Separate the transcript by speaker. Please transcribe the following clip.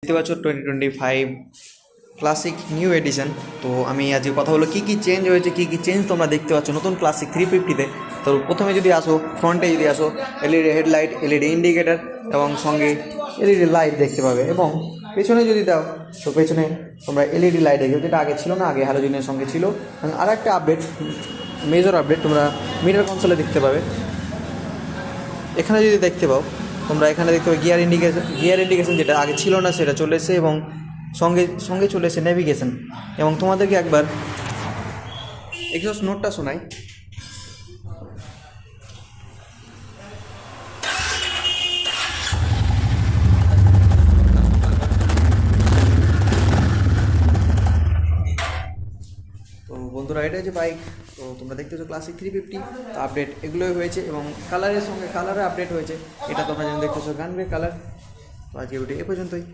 Speaker 1: দেখতে পাচ্ছ 2025 classic new addition. তো আমি আজকে কথা বলবো কী কী চেঞ্জ হয়েছে, কী কী চেঞ্জ তোমরা দেখতে পাচ্ছ নতুন ক্লাসিক 350-তে। তো প্রথমে যদি আসো, ফ্রন্টে যদি আসো, এলইডি হেডলাইট, এলইডি ইন্ডিকেটার এবং সঙ্গে এলইডি লাইট দেখতে পাবে। এবং পেছনে যদি দাও তো পেছনে তোমরা এলইডি লাইট দেখবে, যেটা আগে ছিল না, আগে হ্যালোজেনের সঙ্গে ছিল। আর একটা আপডেট, মেজর আপডেট তোমরা মিটার কনসোলে দেখতে পাবে। এখানে যদি দেখতে পাও তোমরা, এখানে দেখতে পাবে গিয়ার ইন্ডিকেশন যেটা আগে ছিল না সেটা চলে এসেছে, এবং সঙ্গে সঙ্গে চলে এসেছে নেভিগেশন। এবং তোমাদেরকে একবার এক্সস্ট নোটটা শোনাই। তো বন্ধুরা, এটা যে বাইক, তো তোমরা দেখতেছো ক্লাসিক 350 আপডেট এগুলোই হয়েছে, এবং কালারের সঙ্গে কালারে আপডেট হয়েছে। এটা তোমরা যেমন দেখতেছো গানবে কালার। তো আজকে ভিডিও এ পর্যন্তই।